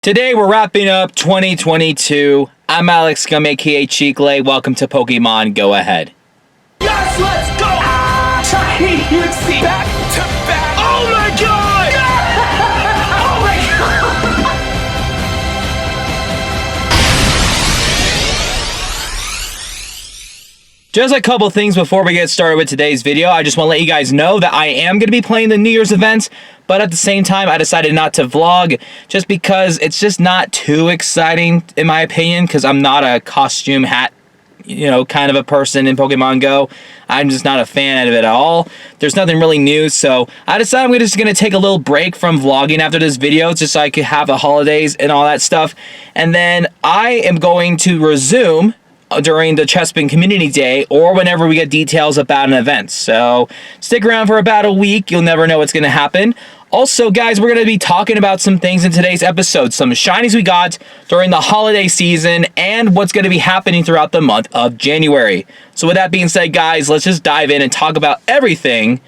Today we're wrapping up 2022. I'm Alex Gum, aka Cheeklay. Welcome to Pokemon Go Ahead. Yes, let's go! Shiny UC back to back! Oh my god! Oh my god! Just a couple things before we get started with today's video. I just want to let you guys know that I am going to be playing the New Year's events, but at the same time, I decided not to vlog just because it's just not too exciting, in my opinion, because I'm not a costume hat, kind of a person in Pokemon Go. I'm just not a fan of it at all. There's nothing really new, so I decided I'm just going to take a little break from vlogging after this video just so I could have the holidays and all that stuff. And then I am going to resume during the Chespin Community Day or whenever we get details about an event. So stick around for about a week. You'll never know what's going to happen. Also, guys, we're going to be talking about some things in today's episode. Some shinies we got during the holiday season and what's going to be happening throughout the month of January. So with that being said, guys, let's just dive in and talk about everything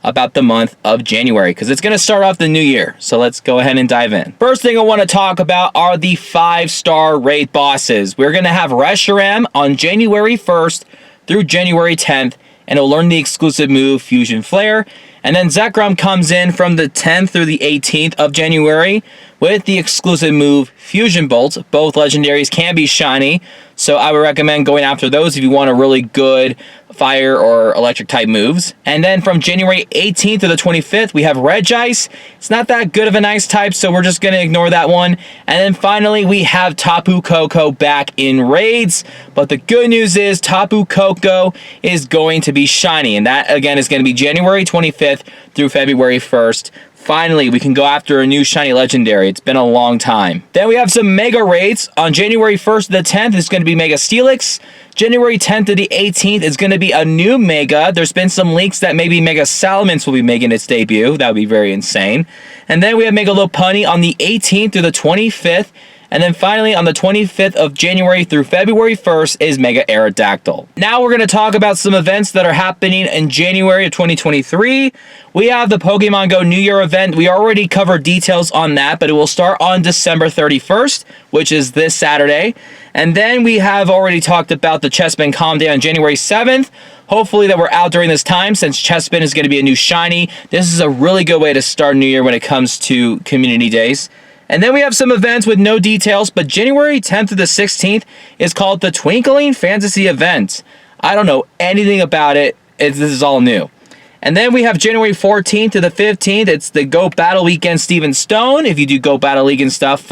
about the month of January, because it's going to start off the new year. So let's go ahead and dive in. First thing I want to talk about are the 5-star raid bosses. We're going to have Reshiram on January 1st through January 10th, and it'll learn the exclusive move Fusion Flare. And then Zekrom comes in from the 10th through the 18th of January with the exclusive move Fusion Bolt. Both legendaries can be shiny, so I would recommend going after those if you want a really good fire or electric type moves. And then from January 18th to the 25th, we have Regice. It's not that good of an ice type, so we're just going to ignore that one. And then finally, we have Tapu Koko back in raids. But the good news is Tapu Koko is going to be shiny, and that again is going to be January 25th through February 1st. Finally, we can go after a new shiny legendary. It's been a long time. Then we have some mega raids. On January 1st to the 10th, it's going to be Mega Steelix. January 10th to the 18th is going to be a new mega. There's been some leaks that maybe Mega Salamence will be making its debut. That would be very insane. And then we have Mega Lopunny on the 18th through the 25th. And then finally, on the 25th of January through February 1st is Mega Aerodactyl. Now we're going to talk about some events that are happening in January of 2023. We have the Pokemon Go New Year event. We already covered details on that, but it will start on December 31st, which is this Saturday. And then we have already talked about the Chespin Calm Day on January 7th. Hopefully that we're out during this time, since Chespin is going to be a new shiny. This is a really good way to start New Year when it comes to community days. And then we have some events with no details, but January 10th to the 16th is called the Twinkling Fantasy Event. I don't know anything about it. This is all new. And then we have January 14th to the 15th. It's the Go Battle Weekend Steven Stone. If you do Go Battle League and stuff,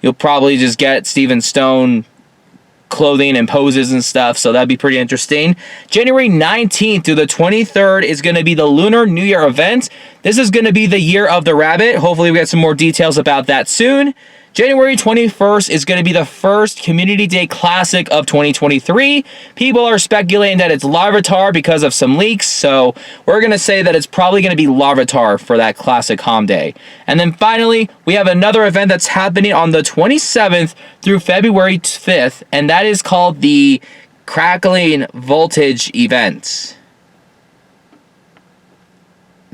you'll probably just get Steven Stone clothing and poses and stuff, so that'd be pretty interesting. January 19th to the 23rd is going to be the Lunar New Year event. This is going to be the Year of the Rabbit. Hopefully we get some more details about that soon. January 21st is going to be the first Community Day Classic of 2023. People are speculating that it's Larvitar because of some leaks, so we're going to say that it's probably going to be Larvitar for that Classic Calm Day. And then finally, we have another event that's happening on the 27th through February 5th, and that is called the Crackling Voltage event.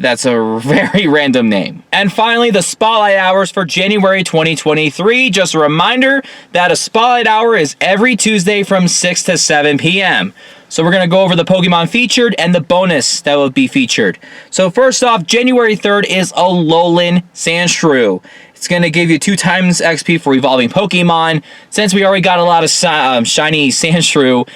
That's a very random name. And finally, the Spotlight Hours for January 2023. Just a reminder that a Spotlight Hour is every Tuesday from 6 to 7 p.m. So we're going to go over the Pokemon featured and the bonus that will be featured. So first off, January 3rd is Alolan Sandshrew. It's going to give you 2 times XP for evolving Pokemon. Since we already got a lot of shiny Sandshrew,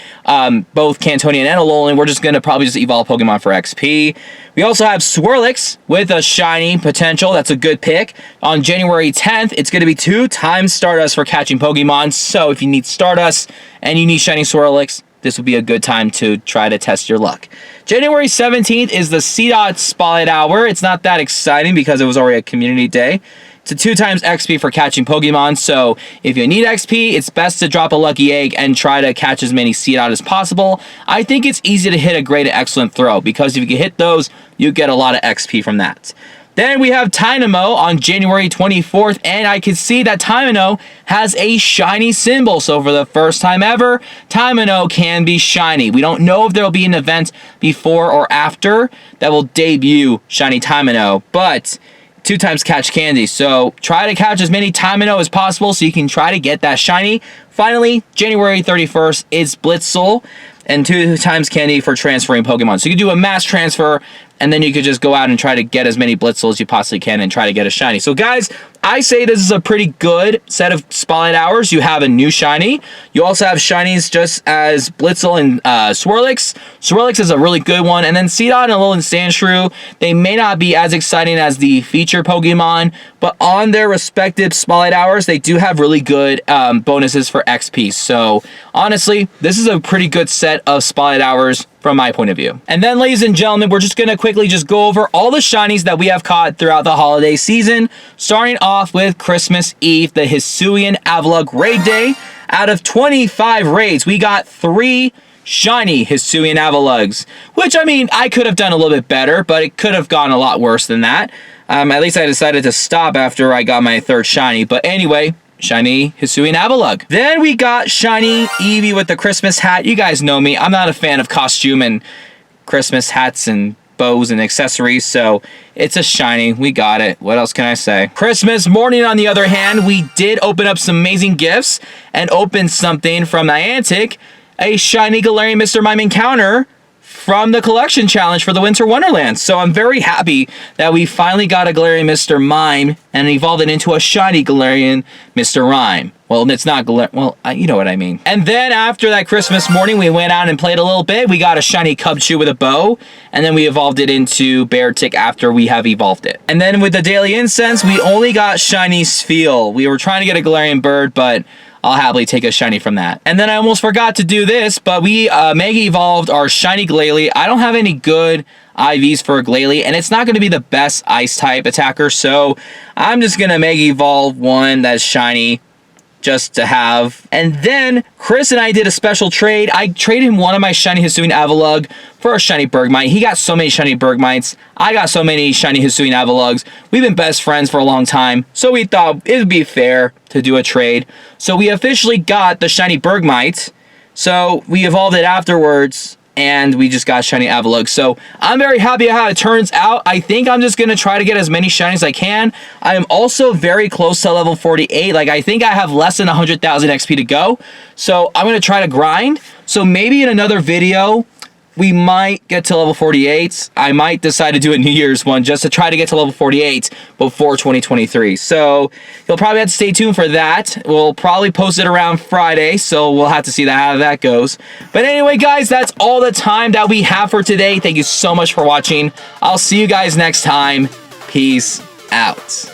both Cantonian and Alolan, we're just going to probably just evolve Pokemon for XP. We also have Swirlix with a shiny potential. That's a good pick. On January 10th, it's going to be 2 times Stardust for catching Pokemon. So if you need Stardust and you need shiny Swirlix, this would be a good time to try to test your luck. January 17th is the CDOT Spotlight Hour. It's not that exciting because it was already a community day. It's a 2 times XP for catching Pokemon, so if you need XP, it's best to drop a lucky egg and try to catch as many Seedot as possible. I think it's easy to hit a great and excellent throw, because if you can hit those, you get a lot of XP from that. Then we have Tynamo on January 24th, and I can see that Tynamo has a shiny symbol. So for the first time ever, Tynamo can be shiny. We don't know if there will be an event before or after that will debut shiny Tynamo, but 2 times catch candy. So try to catch as many Tamino as possible so you can try to get that shiny. Finally, January 31st is Blitzle and 2 times candy for transferring Pokemon. So you can do a mass transfer, and then you could just go out and try to get as many Blitzle as you possibly can and try to get a shiny. So guys, I say this is a pretty good set of Spotlight Hours. You have a new shiny. You also have shinies just as Blitzle and Swirlix. Swirlix is a really good one. And then Seedot and Alolan Sandshrew, they may not be as exciting as the feature Pokemon, but on their respective Spotlight Hours, they do have really good bonuses for XP. So honestly, this is a pretty good set of Spotlight Hours from my point of view. And then, ladies and gentlemen, we're just going to quickly just go over all the shinies that we have caught throughout the holiday season, starting off with Christmas Eve, the Hisuian Avalugg Raid Day. Out of 25 raids, we got 3 shiny Hisuian Avaluggs, which, I mean, I could have done a little bit better, but it could have gone a lot worse than that. At least I decided to stop after I got my 3rd shiny, but anyway, shiny Hisuian Avalugg. Then we got shiny Eevee with the Christmas hat. You guys know me. I'm not a fan of costume and Christmas hats and bows and accessories, so it's a shiny. We got it. What else can I say? Christmas morning, on the other hand, we did open up some amazing gifts and opened something from Niantic, a shiny Galarian Mr. Mime encounter from the collection challenge for the Winter Wonderland. So I'm very happy that we finally got a Galarian Mr. Mime and evolved it into a shiny Galarian Mr. Rhyme. Well, it's not Galarian. Well, you know what I mean. And then after that Christmas morning, we went out and played a little bit. We got a shiny Cubchoo with a bow, and then we evolved it into Beartic after we have evolved it. And then with the Daily Incense, we only got shiny Spheal. We were trying to get a Galarian Bird, but I'll happily take a shiny from that. And then I almost forgot to do this, but we Mega Evolved our shiny Glalie. I don't have any good IVs for Glalie, and it's not going to be the best Ice type attacker, so I'm just going to Mega Evolve one that's shiny just to have. And then Chris and I did a special trade. I traded him one of my shiny Hisuian Avalugg for a shiny Bergmite. He got so many shiny Bergmites. I got so many shiny Hisuian Avaluggs. We've been best friends for a long time, so we thought it would be fair to do a trade. So we officially got the shiny Bergmite. So we evolved it afterwards, and we just got shiny Avalugg. So I'm very happy how it turns out. I think I'm just going to try to get as many shinies as I can. I am also very close to level 48. Like, I think I have less than 100,000 XP to go. So I'm going to try to grind. So maybe in another video, we might get to level 48. I might decide to do a New Year's one just to try to get to level 48 before 2023. So you'll probably have to stay tuned for that. We'll probably post it around Friday, so we'll have to see how that goes. But anyway, guys, that's all the time that we have for today. Thank you so much for watching. I'll see you guys next time. Peace out.